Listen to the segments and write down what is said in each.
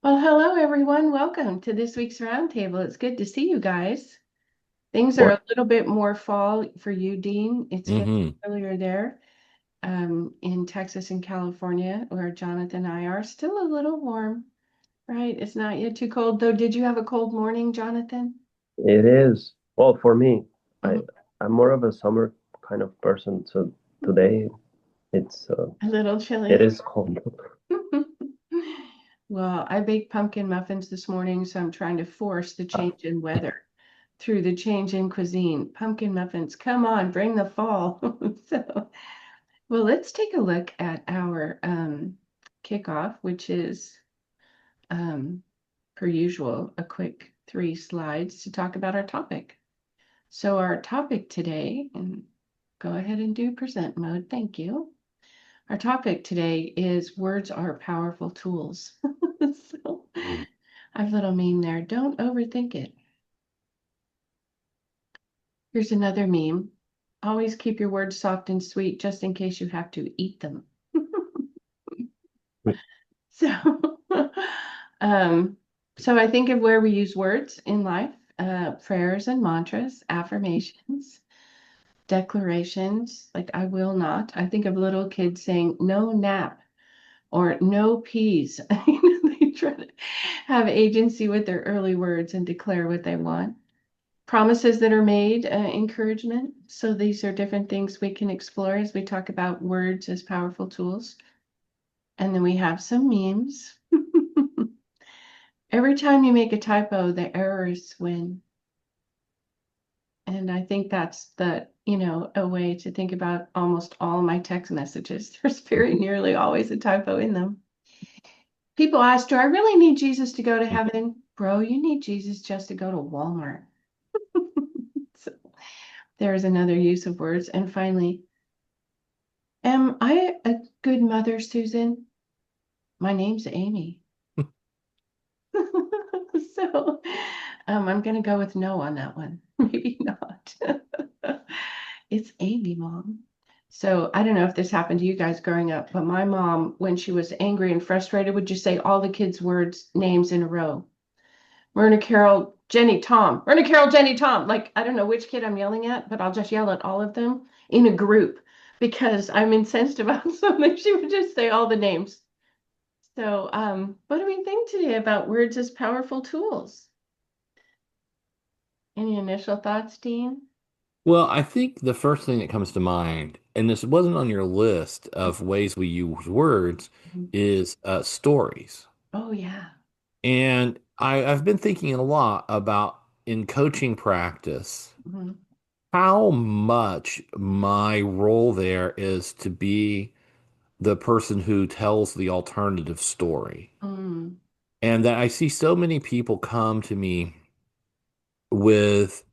Well, hello everyone. Welcome to this week's Roundtable. It's good to see you guys. Things are Or, a little bit more fall for you, Dean. It's getting hmm earlier there in Texas and California, where Jonathan and I are. Still a little warm, right? It's not yet too cold, though. Did you have a cold morning, Jonathan? It is. Well, for me, I Mhm. I'm more of a summer kind of person, so today it's A little it chilly. is cold. Well, I baked pumpkin muffins this morning, so I'm trying to force the change in weather through the change in cuisine. Pumpkin muffins, come on, bring the fall. So, well, let's take a look at our kickoff, which is, um, per usual, a quick 3 slides to talk about our topic. So, our topic today, and go ahead and do present mode. Thank you. Our topic today is words are powerful tools. So Mm. I've little meme there. Don't overthink it. Here's another meme. Always keep your words soft and sweet just in case you have to eat them. So, um, so I think of where we use words in life, prayers and mantras, affirmations, declarations, like I will not. I think of little kids saying no nap or no peas. They try to have agency with their early words and declare what they want. Promises that are made, encouragement. So these are different things we can explore as we talk about words as powerful tools. And then we have some memes. Every time you make a typo, the errors win. And I think that's a way to think about almost all my text messages. There's very nearly always a typo in them. People ask, do I really need Jesus to go to heaven? Bro, you need Jesus just to go to Walmart. So there's another use of words. And finally, am I a good mother, Susan? My name's Amy. So I'm going to go with no on that one. Maybe not. It's Amy, Mom. So I don't know if this happened to you guys growing up, but my mom, when she was angry and frustrated, would just say all the kids' words, names in a row. Myrna, Carol, Jenny, Tom. Myrna, Carol, Jenny, Tom. Like, I don't know which kid I'm yelling at, but I'll just yell at all of them in a group because I'm incensed about something. She would just say all the names. So, what do we think today about words as powerful tools? Any initial thoughts, Dean? Well, I think the first thing that comes to mind, and this wasn't on your list of ways we use words, Mhm. is stories. Oh, yeah. And I've been thinking a lot about in coaching practice Mhm. how much my role there is to be the person who tells the alternative story. Mm, And that I see so many people come to me with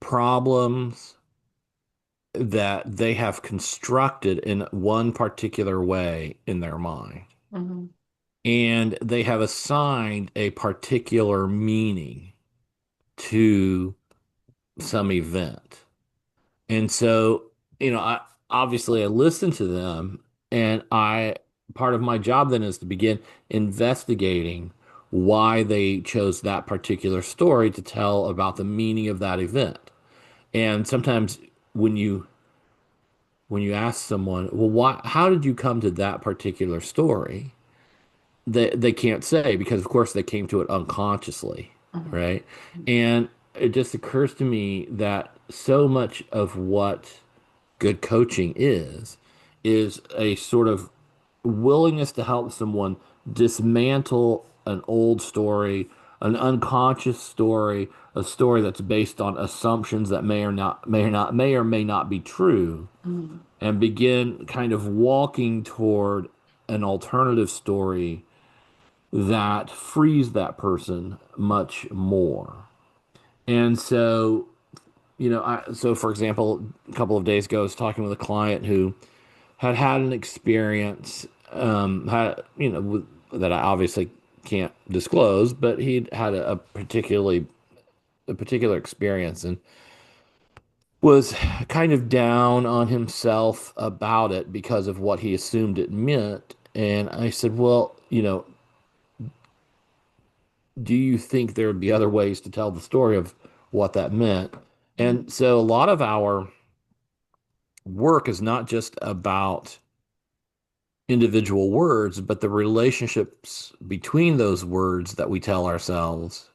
problems that they have constructed in one particular way in their mind. mhm, And they have assigned a particular meaning to some event. And so, I obviously I listen to them and part of my job then is to begin investigating why they chose that particular story to tell about the meaning of that event. And sometimes when you ask someone, well, how did you come to that particular story? They can't say because, of course, they came to it unconsciously, mhm, right? And it just occurs to me that so much of what good coaching is a sort of willingness to help someone dismantle an old story, an unconscious story, a story that's based on assumptions that may or may not be true, mhm, and begin kind of walking toward an alternative story that frees that person much more. And so, so for example, a couple of days ago, I was talking with a client who had an experience, that I obviously can't disclose, but he'd had a particular experience and was kind of down on himself about it because of what he assumed it meant. And I said, well, do you think there would be other ways to tell the story of what that meant? Mhm. And so a lot of our work is not just about individual words, but the relationships between those words that we tell ourselves,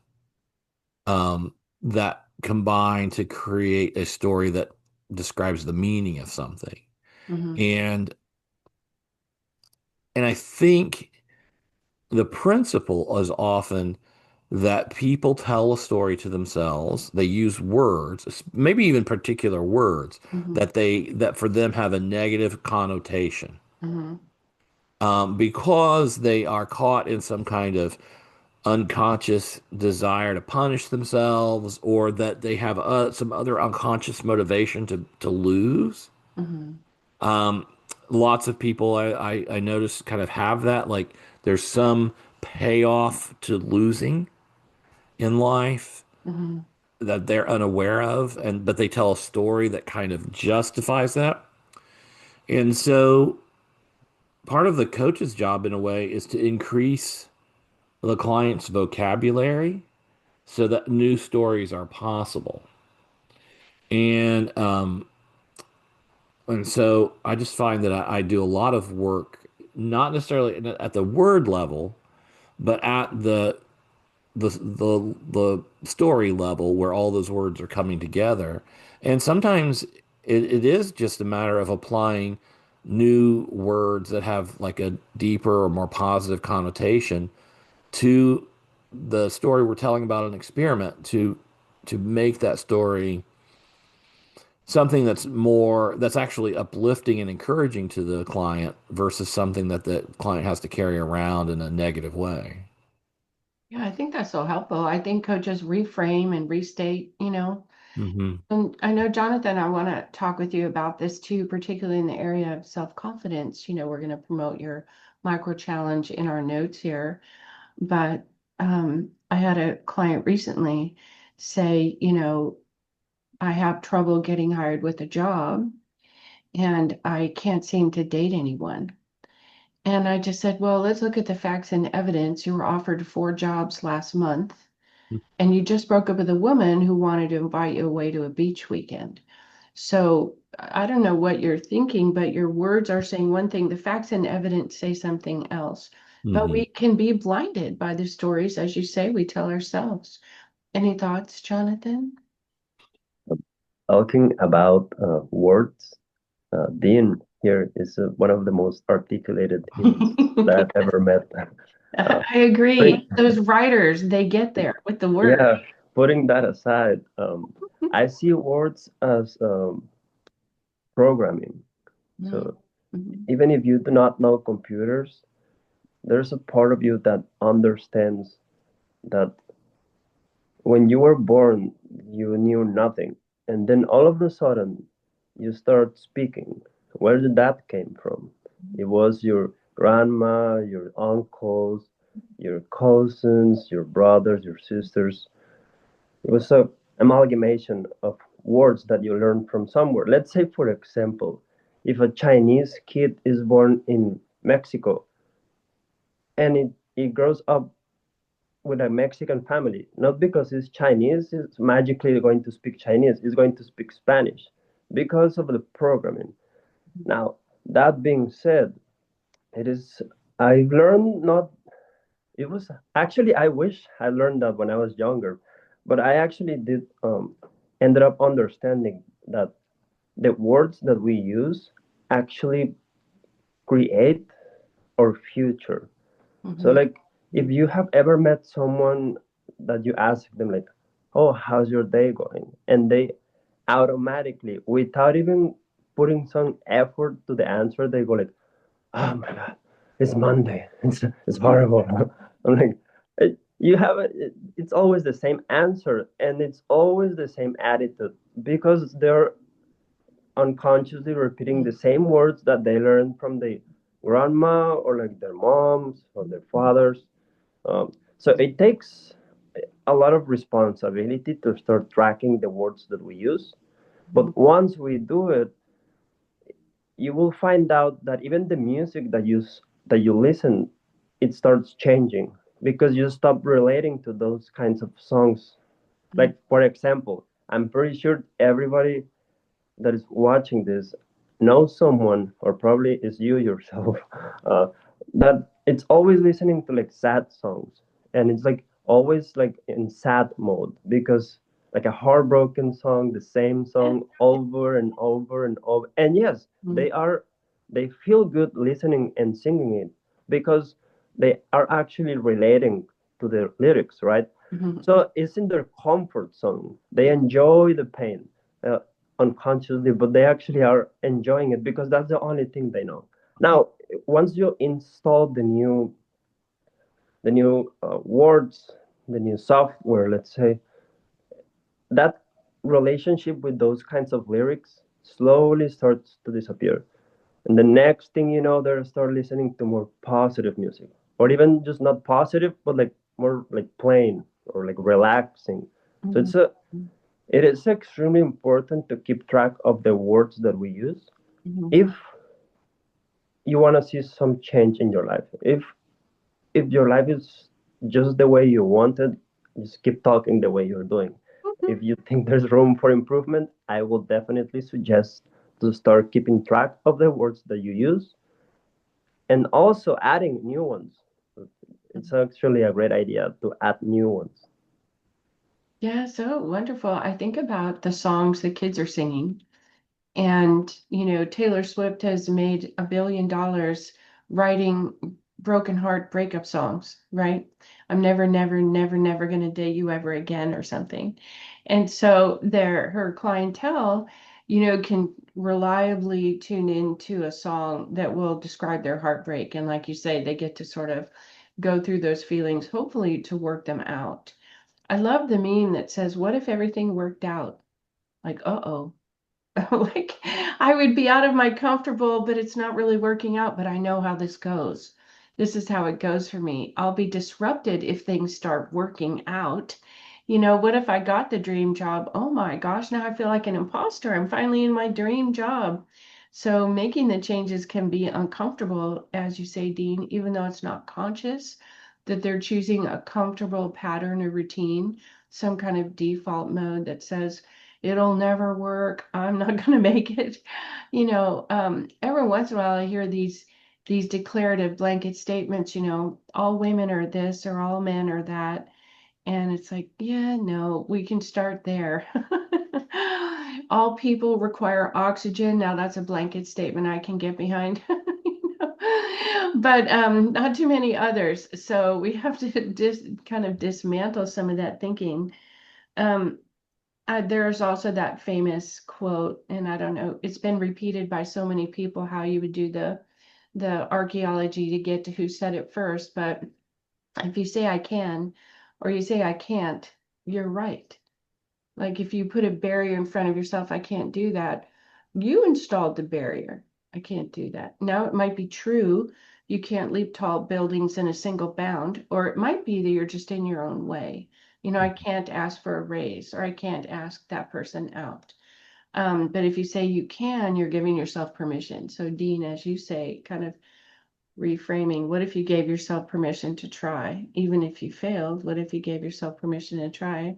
that combine to create a story that describes the meaning of something. Mhm. And I think the principle is often that people tell a story to themselves. They use words, maybe even particular words Mhm. that for them have a negative connotation, Mhm. because they are caught in some kind of unconscious desire to punish themselves, or that they have some other unconscious motivation to lose. Mhm. Um, Lots of people I notice kind of have that, like there's some payoff to losing in life Mhm. that they're unaware of, and but they tell a story that kind of justifies that. And so part of the coach's job in a way is to increase the client's vocabulary so that new stories are possible. And so I just find that I do a lot of work, not necessarily at the word level, but at the story level where all those words are coming together. And sometimes it is just a matter of applying new words that have like a deeper or more positive connotation to the story we're telling about an experiment, to make that story something that's actually uplifting and encouraging to the client versus something that the client has to carry around in a negative way. Yeah, I think that's so helpful. I think coaches reframe and restate, Hmm. And I know, Jonathan, I want to talk with you about this too, particularly in the area of self-confidence. We're going to promote your micro challenge in our notes here. But I had a client recently say, I have trouble getting hired with a job and I can't seem to date anyone. And I just said, well, let's look at the facts and evidence. You were offered 4 jobs last month, and you just broke up with a woman who wanted to invite you away to a beach weekend. So I don't know what you're thinking, but your words are saying one thing, the facts and evidence say something else. But Hmm. we can be blinded by the stories, as you say, we tell ourselves. Any thoughts, Jonathan? Talking about words, Dean here is one of the most articulated humans that I've ever met. Uh, I agree. putting, Those writers, they get there with the word. yeah, putting that aside, I see words as programming. So Mhm. even if you do not know computers, there's a part of you that understands that when you were born, you knew nothing, and then all of a sudden, you start speaking. Where did that came from? It was your grandma, your uncles, your cousins, your brothers, your sisters. It was a amalgamation of words that you learned from somewhere. Let's say, for example, if a Chinese kid is born in Mexico and it grows up with a Mexican family, not because he's Chinese, he's magically going to speak Chinese, he's going to speak Spanish because of the programming. Now, that being said, it is, I've learned not, it was actually, I wish I learned that when I was younger, but I actually did, ended up understanding that the words that we use actually create our future. So Mhm. like if you have ever met someone that you ask them like, "Oh, how's your day going?" and they automatically, without even putting some effort to the answer, they go like, "Oh my God, it's Monday. It's horrible." I'm like, you have it's always the same answer and it's always the same attitude because they're unconsciously repeating the same words that they learned from the grandma or like their moms or their fathers. So it takes a lot of responsibility to start tracking the words that we use. But once we do it, you will find out that even the music that you listen, it starts changing because you stop relating to those kinds of songs. Like, for example, I'm pretty sure everybody that is watching this knows someone, or probably is you yourself, uh, that it's always listening to like sad songs, and it's like always like in sad mode, because like a heartbroken song, the same song over and over and over. And yes, they feel good listening and singing it, because they are actually relating to the lyrics, right? Mhm. So it's in their comfort zone. They enjoy the pain uh, unconsciously, but they actually are enjoying it because that's the only thing they know. Now, once you install the new words, the new software, let's say, that relationship with those kinds of lyrics slowly starts to disappear. And the next thing you know, they start listening to more positive music, or even just not positive, but like more like plain or like relaxing. So Mhm. it is extremely important to keep track of the words that we use Mhm. if you want to see some change in your life. If your life is just the way you want it, just keep talking the way you're doing. Mhm. If you think there's room for improvement, I will definitely suggest to start keeping track of the words that you use, and also adding new ones. It's actually a great idea to add new ones. Yeah, so wonderful. I think about the songs the kids are singing. And, Taylor Swift has made $1 billion writing broken heart breakup songs, right? I'm never, never, never, never going to date you ever again or something. And so her clientele, can reliably tune into a song that will describe their heartbreak. And like you say, they get to sort of go through those feelings, hopefully to work them out. I love the meme that says, "What if everything worked out?" Like, uh-oh. Like, I would be out of my comfortable, but it's not really working out, but I know how this goes. This is how it goes for me. I'll be disrupted if things start working out. What if I got the dream job? Oh my gosh, now I feel like an imposter. I'm finally in my dream job. So making the changes can be uncomfortable, as you say, Dean, even though it's not conscious, that they're choosing a comfortable pattern or routine, some kind of default mode that says, it'll never work. I'm not going to make it. Every once in a while I hear these declarative blanket statements, all women are this or all men are that. And it's like, yeah, no, we can start there. All people require oxygen. Now that's a blanket statement I can get behind. But not too many others. So we have to kind of dismantle some of that thinking. Um, there's also that famous quote, and I don't know, it's been repeated by so many people how you would do the archaeology to get to who said it first. But if you say I can, or you say I can't, you're right. Like if you put a barrier in front of yourself, I can't do that. You installed the barrier. I can't do that. Now it might be true you can't leap tall buildings in a single bound, or it might be that you're just in your own way. I can't ask for a raise, or I can't ask that person out. But if you say you can, you're giving yourself permission. So, Dean, as you say, kind of reframing, what if you gave yourself permission to try? Even if you failed, what if you gave yourself permission to try?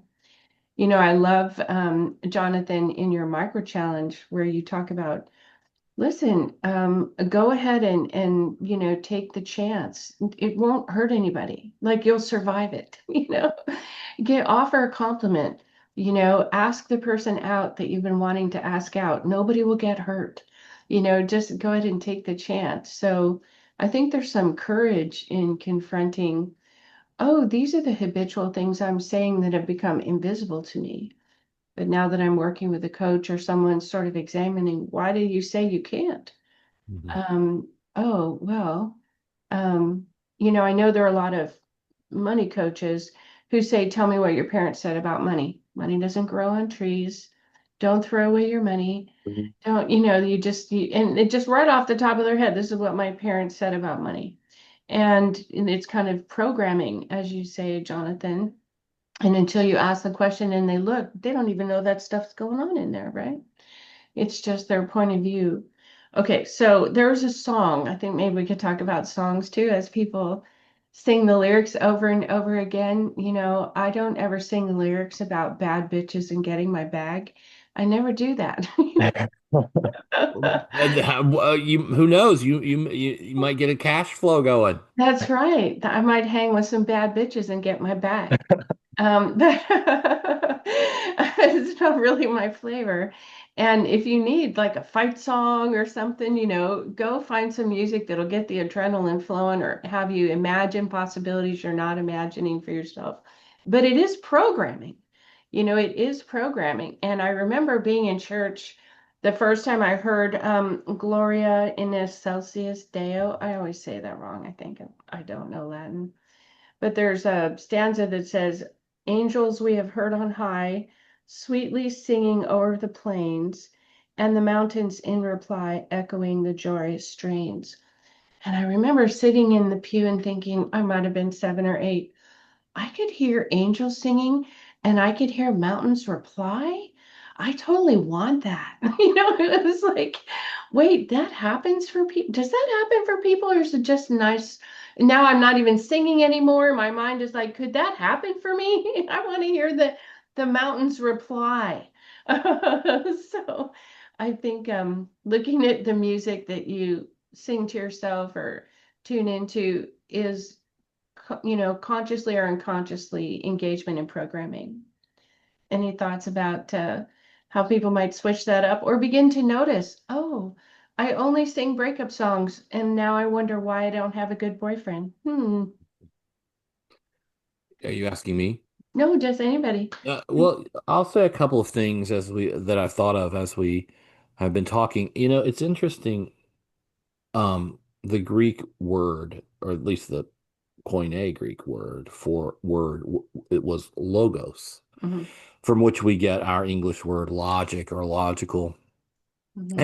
I love, Jonathan, in your micro challenge where you talk about, listen, go ahead and take the chance. It won't hurt anybody. Like you'll survive it. Offer a compliment. Ask the person out that you've been wanting to ask out. Nobody will get hurt. Just go ahead and take the chance. So I think there's some courage in confronting, oh, these are the habitual things I'm saying that have become invisible to me. But now that I'm working with a coach or someone sort of examining, why do you say you can't? Mhm. Oh, well, um, I know there are a lot of money coaches who say, tell me what your parents said about money. Money doesn't grow on trees. Don't throw away your money. Mhm. Don't, and it just right off the top of their head, this is what my parents said about money. And it's kind of programming, as you say, Jonathan. And until you ask the question and they look, they don't even know that stuff's going on in there, right? It's just their point of view. Okay, so there's a song. I think maybe we could talk about songs too, as people sing the lyrics over and over again. I don't ever sing the lyrics about bad bitches and getting my bag. I never do that. Who knows? You might get a cash flow going. That's right. I might hang with some bad bitches and get my bag. But it's not really my flavor. And if you need like a fight song or something, go find some music that'll get the adrenaline flowing or have you imagine possibilities you're not imagining for yourself. But it is programming. It is programming. And I remember being in church the first time I heard Gloria in Excelsis Deo. I always say that wrong, I think. I don't know Latin. But there's a stanza that says, Angels we have heard on high, sweetly singing o'er the plains, and the mountains in reply echoing the joyous strains. And I remember sitting in the pew and thinking, I might have been 7 or 8, I could hear angels singing and I could hear mountains reply. I totally want that. It was like, wait, that happens for people. Does that happen for people or is it just nice? Now I'm not even singing anymore. My mind is like, could that happen for me? I want to hear the mountains reply. So I think looking at the music that you sing to yourself or tune into is consciously or unconsciously engagement in programming. Any thoughts about how people might switch that up or begin to notice, oh, I only sing breakup songs and now I wonder why I don't have a good boyfriend. Are you asking me? No, just anybody. Well, I'll say a couple of things that I've thought of as we have been talking. It's interesting. The Greek word, or at least the Koine Greek word for word, it was logos, Hmm. from which we get our English word logic or logical. Hmm.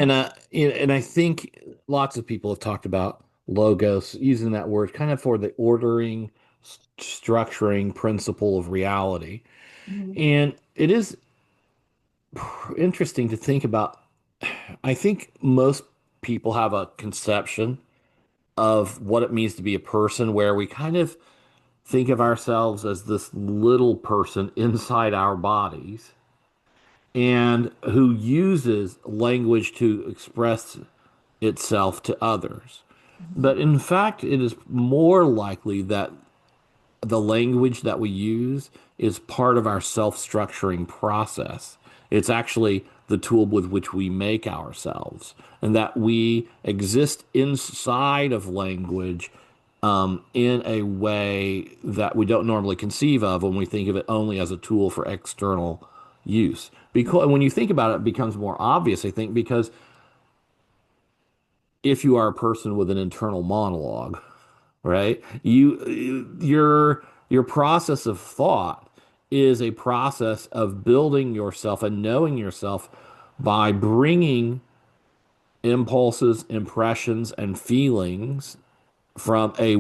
And I think lots of people have talked about logos using that word kind of for the ordering, structuring principle of reality. Hmm. And it is interesting to think about. I think most people have a conception of what it means to be a person where we kind of think of ourselves as this little person inside our bodies and who uses language to express itself to others. But in fact, it is more likely that the language that we use is part of our self-structuring process. It's actually the tool with which we make ourselves, and that we exist inside of language in a way that we don't normally conceive of when we think of it only as a tool for external use. Because when you think about it, it becomes more obvious, I think, because if you are a person with an internal monologue, right? Your process of thought is a process of building yourself and knowing yourself by bringing impulses, impressions, and feelings from a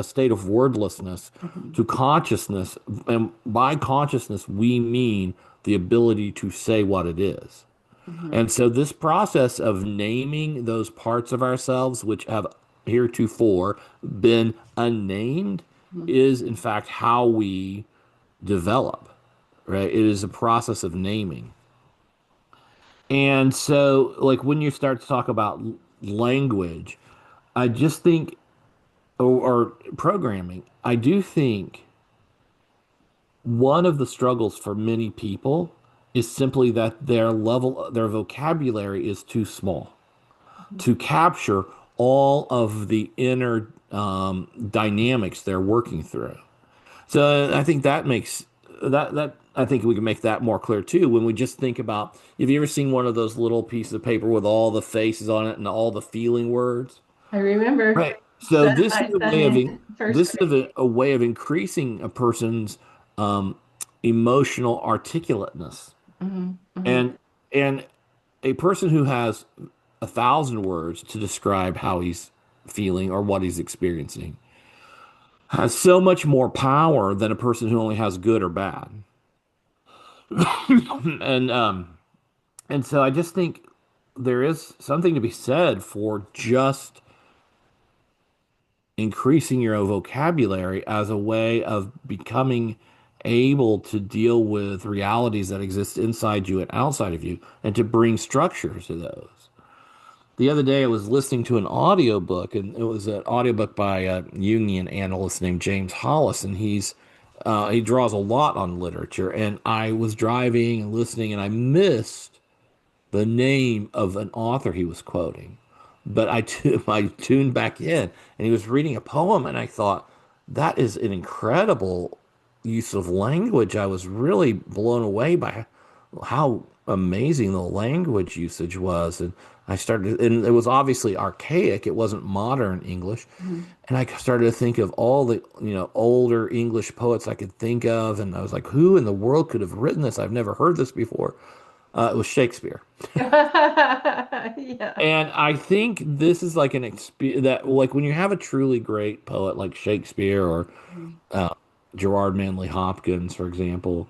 state of wordlessness Hmm. to consciousness. And by consciousness, we mean the ability to say what it is. Hmm. And so, this process of naming those parts of ourselves which have heretofore been unnamed Hmm. is, in fact, how we develop, right? It is a process of naming. And so, like, when you start to talk about language, I just think, or programming, I do think one of the struggles for many people is simply that their vocabulary is too small to capture all of the inner dynamics they're working through. So I think that makes that I think we can make that more clear too when we just think about, have you ever seen one of those little pieces of paper with all the faces on it and all the feeling words? I remember Right. So this is my a son way of in first this is grade. a way of increasing a person's um, emotional articulateness. Hmm. Hmm. And and a person who has 1,000 words to describe how he's feeling or what he's experiencing has so much more power than a person who only has good or bad. And and so I just think there is something to be said for just increasing your vocabulary as a way of becoming able to deal with realities that exist inside you and outside of you and to bring structure to those. The other day I was listening to an audiobook, and it was an audiobook by a Jungian analyst named James Hollis, and he draws a lot on literature. And I was driving and listening, and I missed the name of an author he was quoting. But I tuned back in, and he was reading a poem, and I thought, that is an incredible use of language. I was really blown away by how amazing the language usage was. And and it was obviously archaic. It wasn't modern English. Mhm. And I started to think of all the, older English poets I could think of. And I was like, who in the world could have written this? I've never heard this before. It was Shakespeare. Yeah. And I think this is like an experience that, like, when you have a truly great poet like Shakespeare or Mhm. uh, Gerard Manley Hopkins, for example,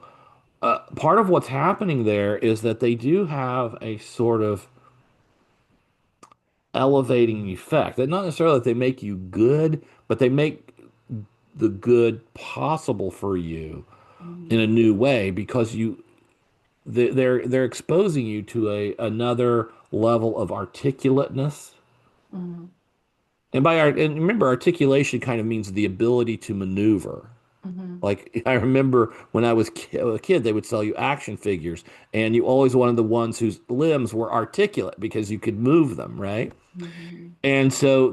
part of what's happening there is that they do have a sort of elevating effect. That not necessarily that they make you good, but they make the good possible for you in Mhm. a new way because they're exposing you to a another level of articulateness. Mhm. And remember, articulation kind of means the ability to maneuver. Mhm. Like, I remember when I was a kid, they would sell you action figures, and you always wanted the ones whose limbs were articulate because you could move them, right? Mhm. And so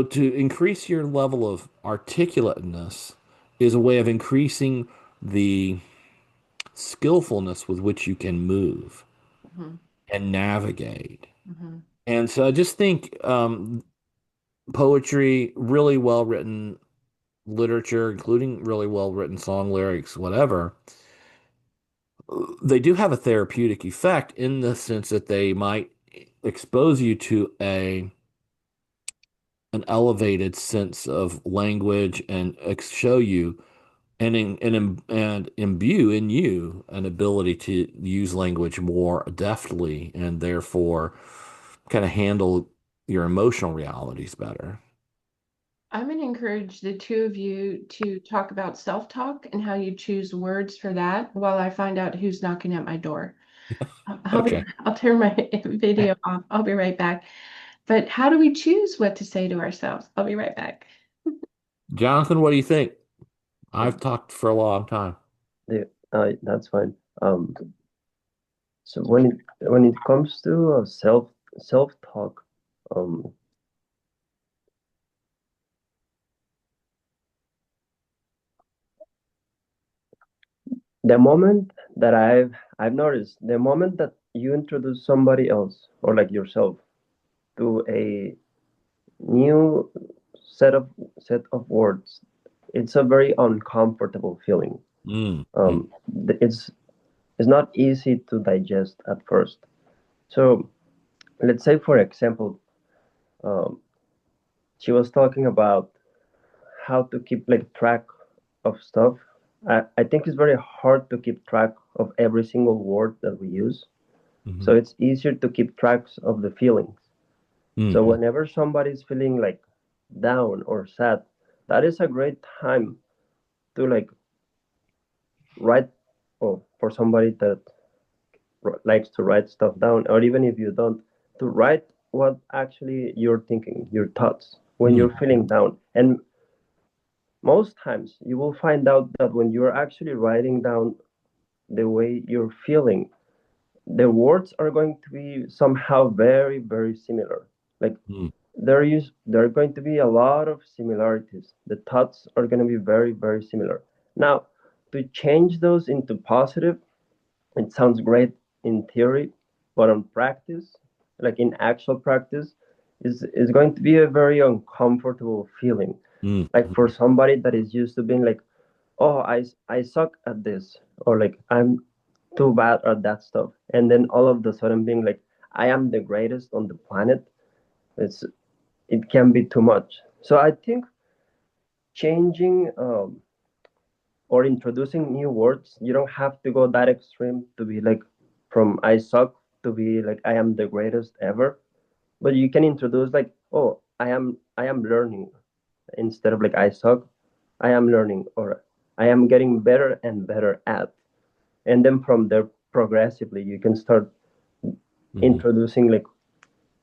to increase your level of articulateness is a way of increasing the skillfulness with which you can move Mhm. and navigate. Mhm. And so I just think poetry, really well written literature, including really well written song lyrics, whatever, they do have a therapeutic effect in the sense that they might expose you to an elevated sense of language and show you and imbue in you an ability to use language more deftly and therefore kind of handle your emotional realities better. I'm going to encourage the two of you to talk about self-talk and how you choose words for that while I find out who's knocking at my door. Okay. I'll turn my video off. I'll be right back. But how do we choose what to say to ourselves? I'll be right back. Jonathan, what do you think? I've talked for a long time. That's fine. So when it comes to self talk, um, the moment that I've noticed, the moment that you introduce somebody else or like yourself to a new set of set of words, it's a very uncomfortable feeling. Mm, mm, Um, it's not easy to digest at first. So let's say, for example, um, she was talking about how to keep like track of stuff. I think it's very hard to keep track of every single word that we use. mhm, So it's easier to keep tracks of the feelings. So mhm, whenever somebody's feeling like down or sad, that is a great time to like write, or for somebody that likes to write stuff down, or even if you don't, to write what actually you're thinking, your thoughts when mm, you're feeling down. And most times you will find out that when you're actually writing down the way you're feeling, the words are going to be somehow very, very similar. Like mm, there are going to be a lot of similarities. The thoughts are going to be very, very similar. Now, to change those into positive, it sounds great in theory, but on practice, like in actual practice, is going to be a very uncomfortable feeling. mm, Like for somebody that is used to being like, oh, I suck at this, or like I'm too bad at that stuff, and then all of the sudden being like, I am the greatest on the planet. It's it can be too much. So I think changing or introducing new words, you don't have to go that extreme to be like from I suck to be like I am the greatest ever. But you can introduce like, oh, I am learning, instead of like I suck, I am learning, or I am getting better and better at. And then from there, progressively, you can start Hmm. introducing like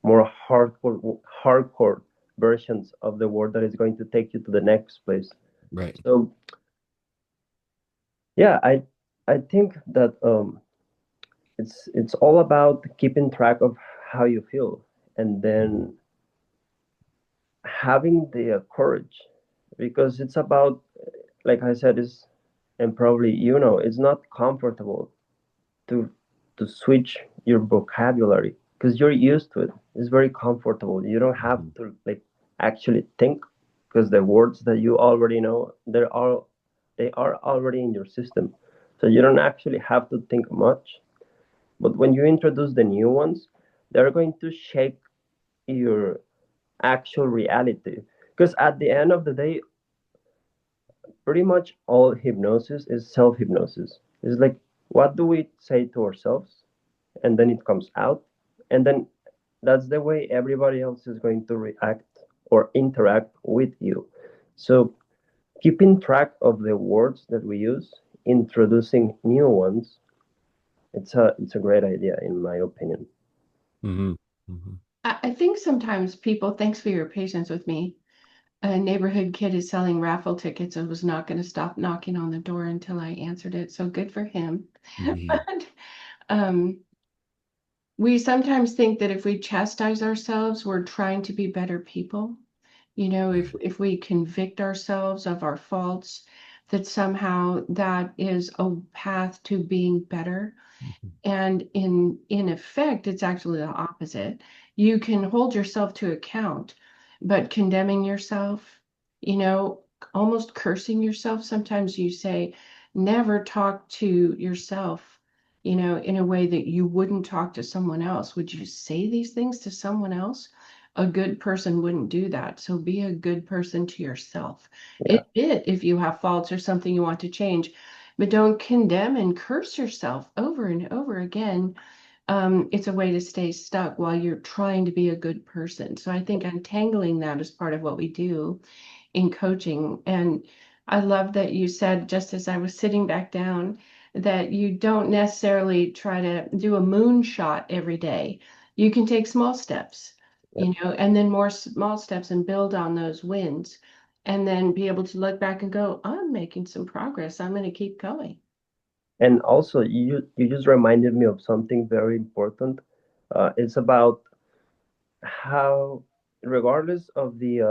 more hardcore versions of the word that is going to take you to the next place. Right. So yeah, I think that it's all about keeping track of how you feel, and Hmm. then having the courage, because it's about, like I said, is, and probably it's not comfortable to switch your vocabulary because you're used to it. It's very comfortable. You don't have Hmm. to like actually think, because the words that you already know, they are already in your system. So you don't actually have to think much. But when you introduce the new ones, they're going to shake your actual reality. Because at the end of the day, pretty much all hypnosis is self hypnosis. It's like, what do we say to ourselves? And then it comes out. And then that's the way everybody else is going to react or interact with you. So keeping track of the words that we use, introducing new ones, it's a great idea in my opinion. Hmm. Hmm. I think sometimes people, thanks for your patience with me. A neighborhood kid is selling raffle tickets and was not going to stop knocking on the door until I answered it. So good for him. Hmm. But um, we sometimes think that if we chastise ourselves, we're trying to be better people. You know, if we convict ourselves of our faults, that somehow that is a path to being better. And in effect, it's actually the opposite. You can hold yourself to account, but condemning yourself, you know, almost cursing yourself. Sometimes you say, never talk to yourself, you know, in a way that you wouldn't talk to someone else. Would you say these things to someone else? A good person wouldn't do that. So be a good person to yourself. Yeah. Admit if you have faults or something you want to change, but don't condemn and curse yourself over and over again. It's a way to stay stuck while you're trying to be a good person. So I think untangling that is part of what we do in coaching. And I love that you said, just as I was sitting back down, that you don't necessarily try to do a moonshot every day. You can take small steps, Yeah. you know, and then more small steps and build on those wins. And then be able to look back and go, I'm making some progress. I'm going to keep going. And also, you just reminded me of something very important. It's about how, regardless of the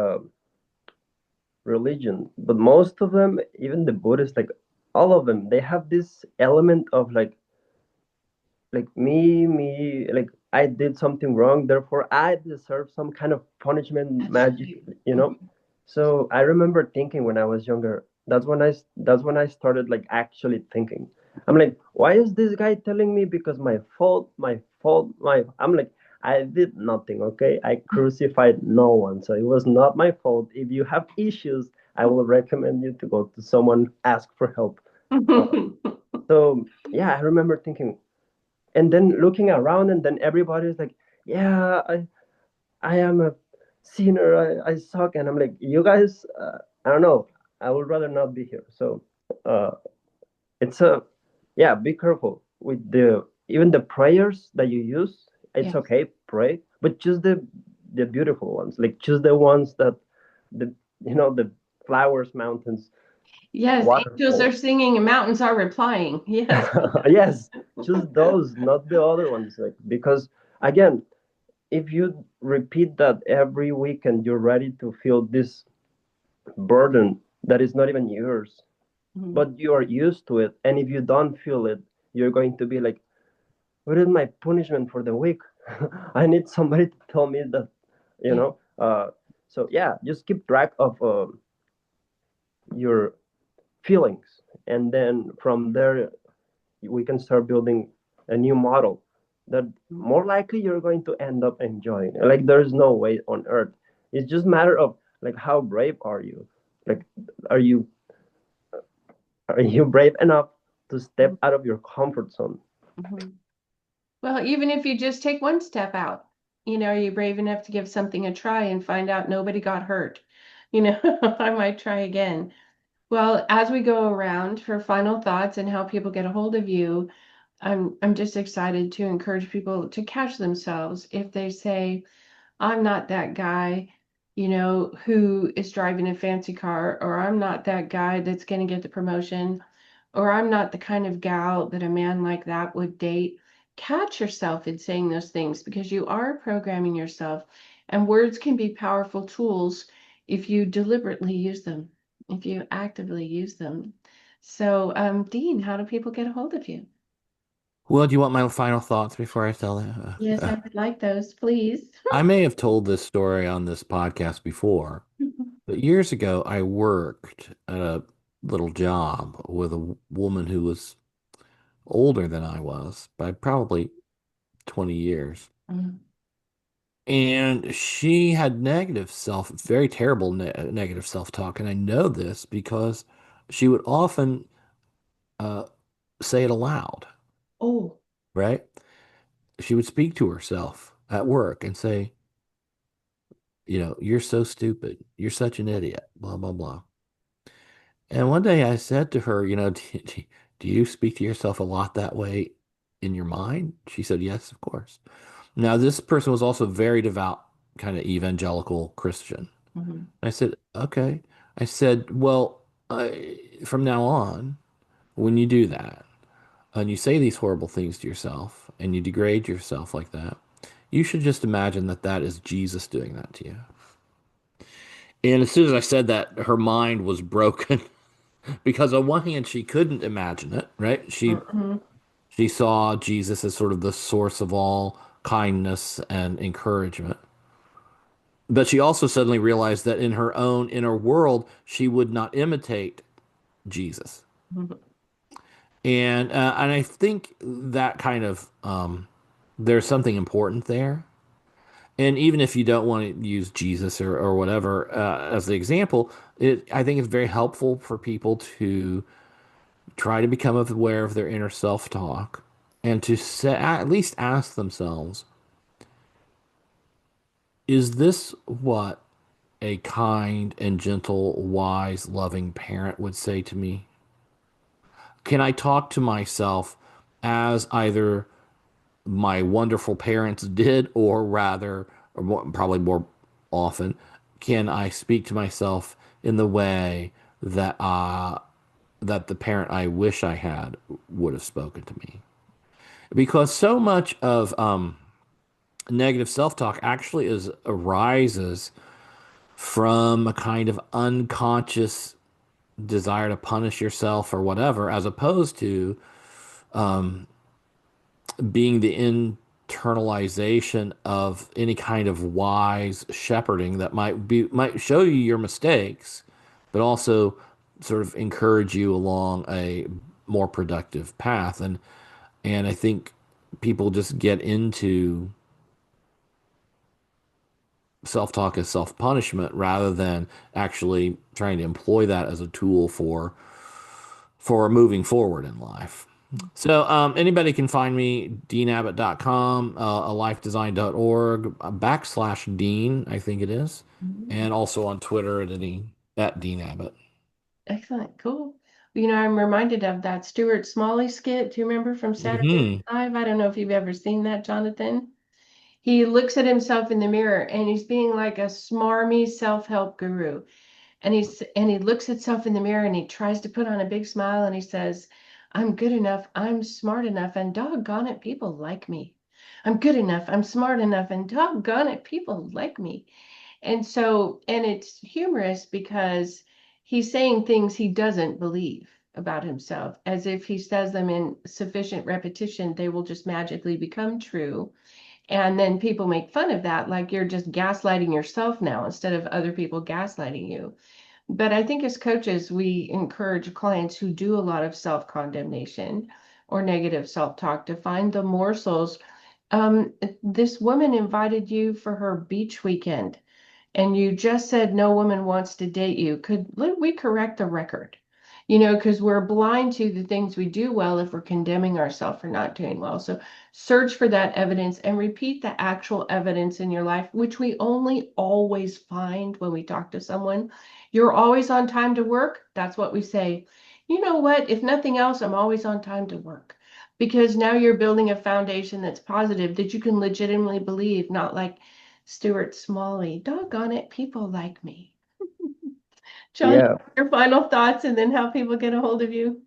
religion, but most of them, even the Buddhists, like all of them, they have this element of like me, like I did something wrong, therefore I deserve some kind of punishment That's magic, right. you know. So I remember thinking when I was younger, that's when I started like actually thinking. I'm like, why is this guy telling me because my fault, I'm like, I did nothing, okay? I crucified no one, so it was not my fault. If you have issues, I will recommend you to go to someone, ask for help. uh, so yeah, I remember thinking, and then looking around, and then everybody's like, yeah, I am a sinner, I suck, and I'm like, you guys, I don't know, I would rather not be here. So uh it's a, yeah, be careful with the, even the prayers that you use. It's Yes. okay, pray, but choose the beautiful ones, like choose the ones that, the the flowers, mountains, Yes, angels are waterfalls. singing and mountains are replying. Yes. Yes, choose those, not the other ones, like, because again, if you repeat that every week and you're ready to feel this burden that is not even yours, Mhm. but you are used to it, and if you don't feel it, you're going to be like, what is my punishment for the week? I need somebody to tell me that, you Yeah. know. So yeah, just keep track of your feelings, and then from there we can start building a new model that more likely you're going to end up enjoying. Like, there's no way on earth. It's just matter of like, how brave are you? Like, are you are you brave enough to step out of your comfort zone? Mhm. Well, even if you just take one step out, you know, are you brave enough to give something a try and find out nobody got hurt? I might try again. Well, as we go around for final thoughts and how people get a hold of you, I'm just excited to encourage people to catch themselves if they say, I'm not that guy, who is driving a fancy car, or I'm not that guy that's going to get the promotion, or I'm not the kind of gal that a man like that would date. Catch yourself in saying those things because you are programming yourself, and words can be powerful tools if you deliberately use them, if you actively use them. So, Dean, how do people get a hold of you? Well, do you want my final thoughts before I tell it? Yes, I would like those, please. I may have told this story on this podcast before, but years ago, I worked at a little job with a woman who was older than I was by probably 20 years. Mm. And she had very terrible negative self-talk. And I know this because she would often uh, say it aloud, Oh. right? She would speak to herself at work and say, you're so stupid. You're such an idiot, blah, blah, blah. And one day I said to her, do you speak to yourself a lot that way in your mind? She said, yes, of course. Now, this person was also very devout, kind of evangelical Christian. Mhm. I said, okay. I said, well, from now on, when you do that and you say these horrible things to yourself and you degrade yourself like that, you should just imagine that that is Jesus doing that to you. And as soon as I said that, her mind was broken because on one hand, she couldn't imagine it, right? Mhm. She saw Jesus as sort of the source of all kindness and encouragement. But she also suddenly realized that in her own inner world, she would not imitate Jesus. Mhm. And I think that kind of there's something important there. And even if you don't want to use Jesus or whatever as the example, I think it's very helpful for people to try to become aware of their inner self-talk and to at least ask themselves, is this what a kind and gentle, wise, loving parent would say to me? Can I talk to myself as either my wonderful parents did, or rather, probably more often, can I speak to myself in the way that the parent I wish I had would have spoken to me? Because so much of negative self-talk actually arises from a kind of unconscious desire to punish yourself or whatever, as opposed to being the internalization of any kind of wise shepherding that might show you your mistakes, but also sort of encourage you along a more productive path. And I think people just get into self-talk as self-punishment rather than actually trying to employ that as a tool for moving forward in life. So anybody can find me, deanabbott.com, alifedesign.org, /Dean, I think it is, Mhm. and also on Twitter at Dean Abbott. Excellent. Cool. I'm reminded of that Stuart Smalley skit. Do you remember from Saturday Hmm. Night Live? I don't know if you've ever seen that, Jonathan. He looks at himself in the mirror and he's being like a smarmy self-help guru. And he looks at himself in the mirror and he tries to put on a big smile and he says, I'm good enough, I'm smart enough, and doggone it, people like me. I'm good enough, I'm smart enough, and doggone it, people like me. And it's humorous because he's saying things he doesn't believe about himself, as if he says them in sufficient repetition, they will just magically become true. And then people make fun of that, like you're just gaslighting yourself now instead of other people gaslighting you. But I think as coaches, we encourage clients who do a lot of self-condemnation or negative self-talk to find the morsels. This woman invited you for her beach weekend and you just said no woman wants to date you. Could we correct the record? because we're blind to the things we do well if we're condemning ourselves for not doing well. So search for that evidence and repeat the actual evidence in your life, which we only always find when we talk to someone. You're always on time to work. That's what we say. You know what? If nothing else, I'm always on time to work. Because now you're building a foundation that's positive that you can legitimately believe, not like Stuart Smalley. Doggone it, people like me. John, Yeah, your final thoughts and then how people get a hold of you.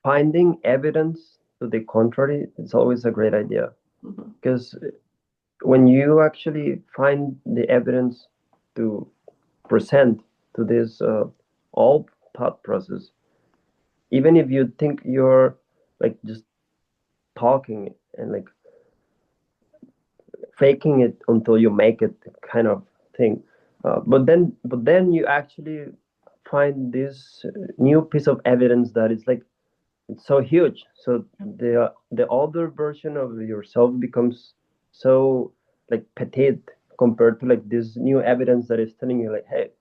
finding evidence to the contrary is always a great idea, Mhm. because when you actually find the evidence to present to this all thought process, even if you think you're like just talking and like faking it until you make it kind of thing, but then you actually find this new piece of evidence that is like it's so huge. So the older version of yourself becomes so like petite compared to like this new evidence that is telling you like, hey,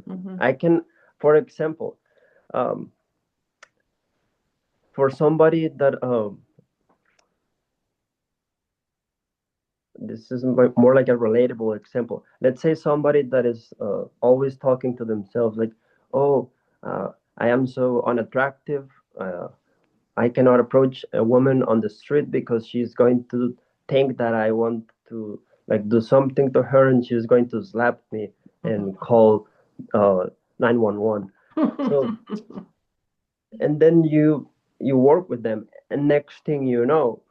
Mhm. I can, for example, um, for somebody that this is more like a relatable example. Let's say somebody that is always talking to themselves like, oh, uh, I am so unattractive. Uh, I cannot approach a woman on the street because she's going to think that I want to like do something to her, and she's going to slap me and call uh, 911. So, and then you work with them, and next thing you know,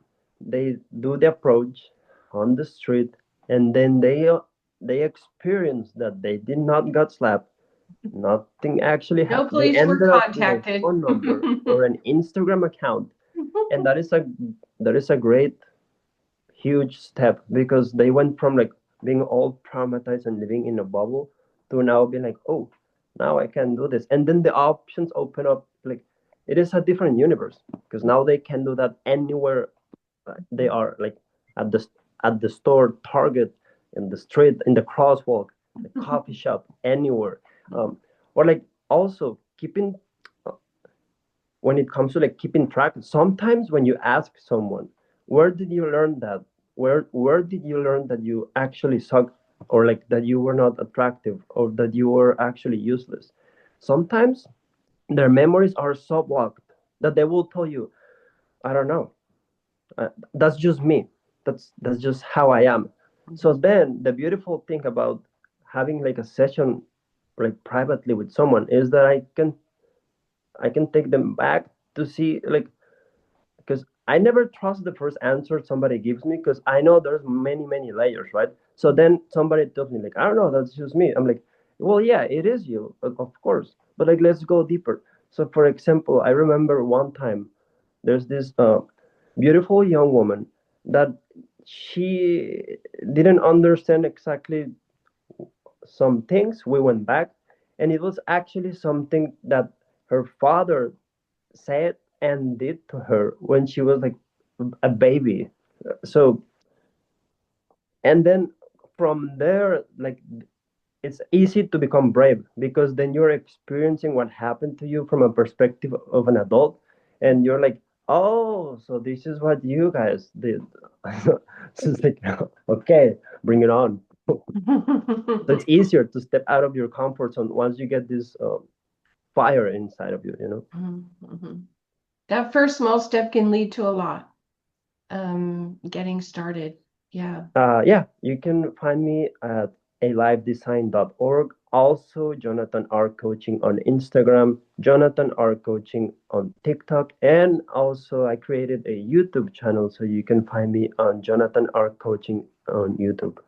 they do the approach on the street, and then they experience that they did not got slapped. Nothing actually No happened. They police were ended up with a contacted. phone number or an Instagram account, and that is a great huge step, because they went from like being all traumatized and living in a bubble to now being like, oh, now I can do this, and then the options open up. Like it is a different universe, because now they can do that anywhere they are, like at the store, Target, in the street, in the crosswalk, the coffee shop, anywhere. Or like also keeping, when it comes to like keeping track, sometimes when you ask someone, where did you learn that, where did you learn that you actually suck, or like that you were not attractive, or that you were actually useless, sometimes their memories are so blocked that they will tell you, I don't know, that's just me, that's just how I am. So then the beautiful thing about having like a session like privately with someone is that I can take them back to see like, because I never trust the first answer somebody gives me, because I know there's many layers, right? So then somebody tells me like, I don't know, that's just me. I'm like, well, yeah, it is you, of course, but like let's go deeper. So for example, I remember one time there's this beautiful young woman that she didn't understand exactly some things. We went back, and it was actually something that her father said and did to her when she was like a baby. So, and then from there, like it's easy to become brave, because then you're experiencing what happened to you from a perspective of an adult, and you're like, oh, so this is what you guys did. So it's like, okay, bring it on. So it's easier to step out of your comfort zone once you get this fire inside of you, you know. Mhm. That first small step can lead to a lot. Getting started. Yeah. Yeah, you can find me at alivedesign.org. Also, Jonathan R. Coaching on Instagram, Jonathan R. Coaching on TikTok, and also I created a YouTube channel, so you can find me on Jonathan R. Coaching on YouTube.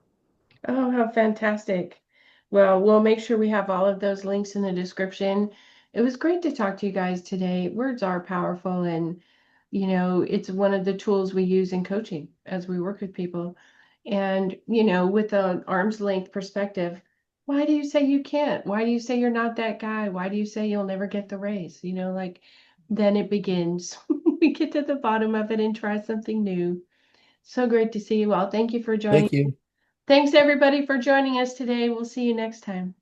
Oh, how fantastic. Well, we'll make sure we have all of those links in the description. It was great to talk to you guys today. Words are powerful, and it's one of the tools we use in coaching as we work with people. And, with an arm's length perspective, why do you say you can't? Why do you say you're not that guy? Why do you say you'll never get the raise? Like then it begins. We get to the bottom of it and try something new. So great to see you all. Thank you for joining. Thank you. Thanks everybody for joining us today. We'll see you next time.